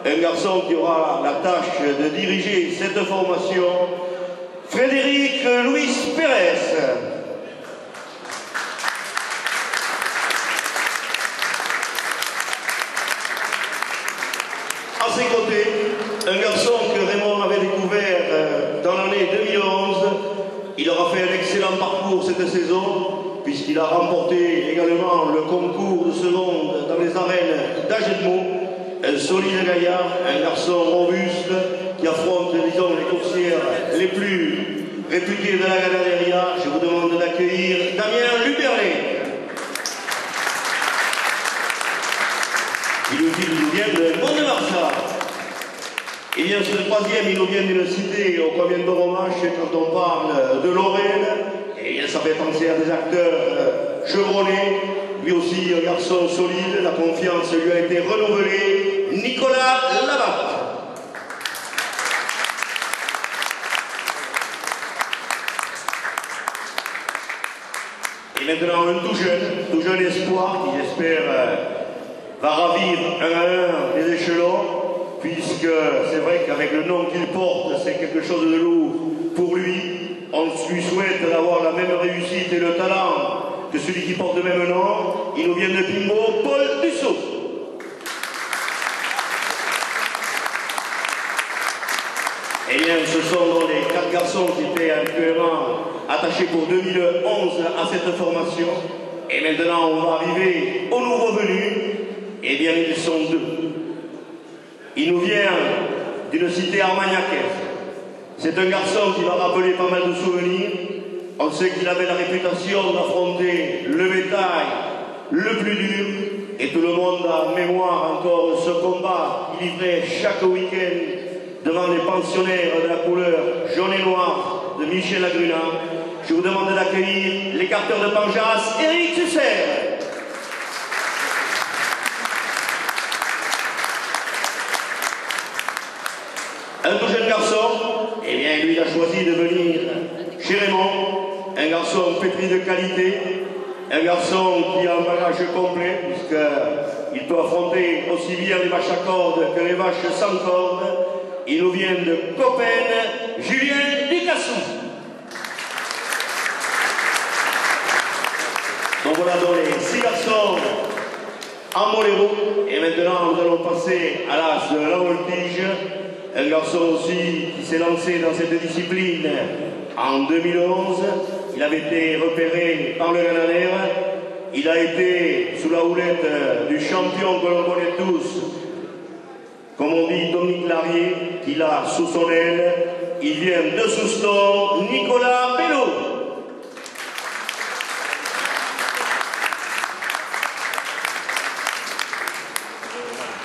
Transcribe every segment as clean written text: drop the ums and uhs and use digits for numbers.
un garçon qui aura la tâche de diriger cette formation, Frédéric Luis Pérez. À ses côtés, un garçon que Raymond avait découvert dans l'année 2011. Il aura fait un excellent parcours cette saison, puisqu'il a remporté également le concours de seconde dans les arènes d'Agenmont. Un solide gaillard, un garçon robuste qui affronte, disons, les coursières les plus réputées de la Ganaderia. Je vous demande d'accueillir Damien Luberlet. Il nous vient de Mont-de-Marsan. Et bien sûr, le troisième, il nous vient d'une cité au combien de Romache quand on parle de Lorraine. Et bien, ça fait penser à des acteurs chevronnés. Lui aussi, un garçon solide, la confiance lui a été renouvelée. Nicolas Labatte. Et maintenant, un tout jeune espoir qui, j'espère, va ravir un à un les échelons, puisque c'est vrai qu'avec le nom qu'il porte, c'est quelque chose de lourd pour lui. On lui souhaite d'avoir la même réussite et le talent que celui qui porte le même nom. Il nous vient de Pimbaud, Paul Dussault. Eh bien, ce sont les 4 garçons qui étaient actuellement attachés pour 2011 à cette formation. Et maintenant, on va arriver aux nouveaux venus. Eh bien, ils sont 2. Il nous vient d'une cité armagnacaise. C'est un garçon qui va rappeler pas mal de souvenirs. On sait qu'il avait la réputation d'affronter le bétail le plus dur. Et tout le monde a en mémoire encore ce combat qu'il livrait chaque week-end devant les pensionnaires de la couleur jaune et noire de Michel Lagruna. Je vous demande d'accueillir l'écarteur de Panjas, Éric Susser. Un tout jeune garçon, eh bien lui il a choisi de venir chez Raymond, un garçon pétri de qualité, un garçon qui a un bagage complet, puisqu'il peut affronter aussi bien les vaches à cordes que les vaches sans cordes. Il nous vient de Coppens, Julien Ducassou. Donc voilà donc les 6 garçons en moléro. Et maintenant nous allons passer à l'as de la voltige. Un garçon aussi qui s'est lancé dans cette discipline en 2011. Il avait été repéré par le Ganader. Il a été sous la houlette du champion que l'on connaît tous, comme on dit, Dominique Larrier, qui l'a sous son aile. Il vient de Souston, Nicolas Bello.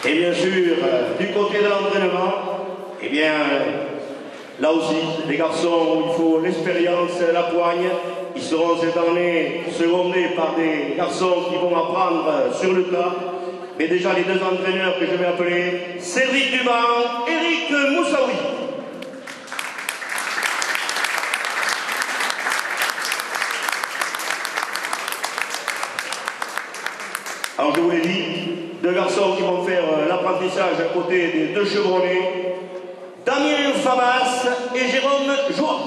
Et bien sûr, du côté de l'entraînement, eh bien, là aussi, les garçons, il faut l'expérience, la poigne. Ils seront cette année secondés par des garçons qui vont apprendre sur le tas. Mais déjà, les 2 entraîneurs que je vais appeler, Cédric Duban, Eric Moussaoui. Alors, je vous l'ai dit, 2 garçons qui vont faire l'apprentissage à côté des 2 chevronnés, Damien Fabas et Jérôme Joie.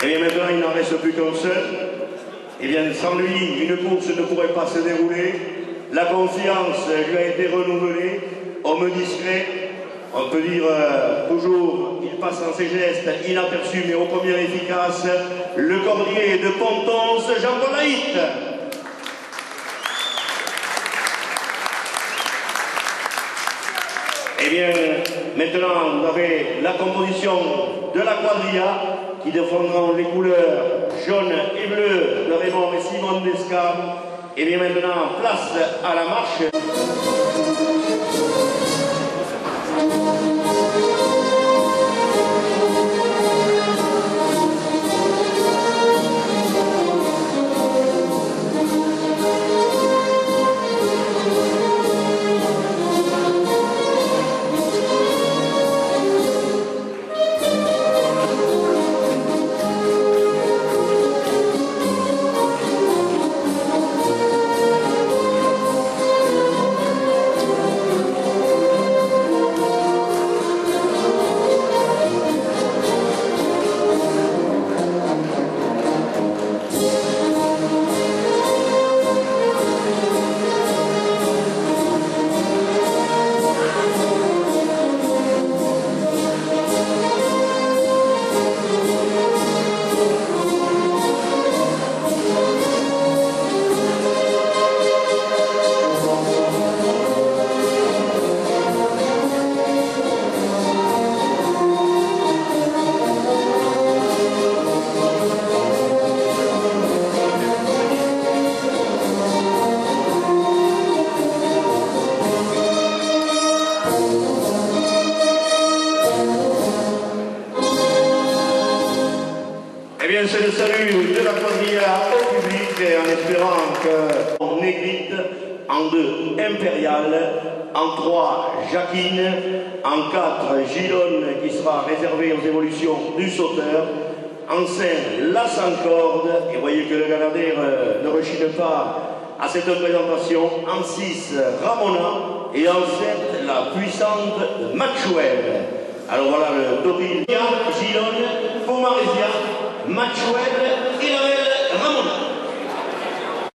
Et bien maintenant, il n'en reste plus qu'un seul. Et bien, sans lui, une course ne pourrait pas se dérouler. La confiance lui a été renouvelée. Homme discret, on peut dire toujours, il passe en ses gestes inaperçus, mais ô combien efficace. Le cordier de Pontonce, Jean-Paul Laït. Eh bien, maintenant, vous avez la composition de la quadrilla qui défendront les couleurs jaune et bleu de Raymond et Simon Descam. Et bien maintenant, place à la marche. salut de la quadrilla au public et en espérant qu'on Négrite, en 2 Impérial, en 3 Jacquine, en 4 Gilonne qui sera réservé aux évolutions du sauteur, en 5 la Sancorde, et voyez que le Ganader ne rechine pas à cette présentation, en 6 Ramona et en 7 la puissante Maxwell. Alors voilà le Doril, Gilonne, Pomaresia, Maxwell et la belle Ramona.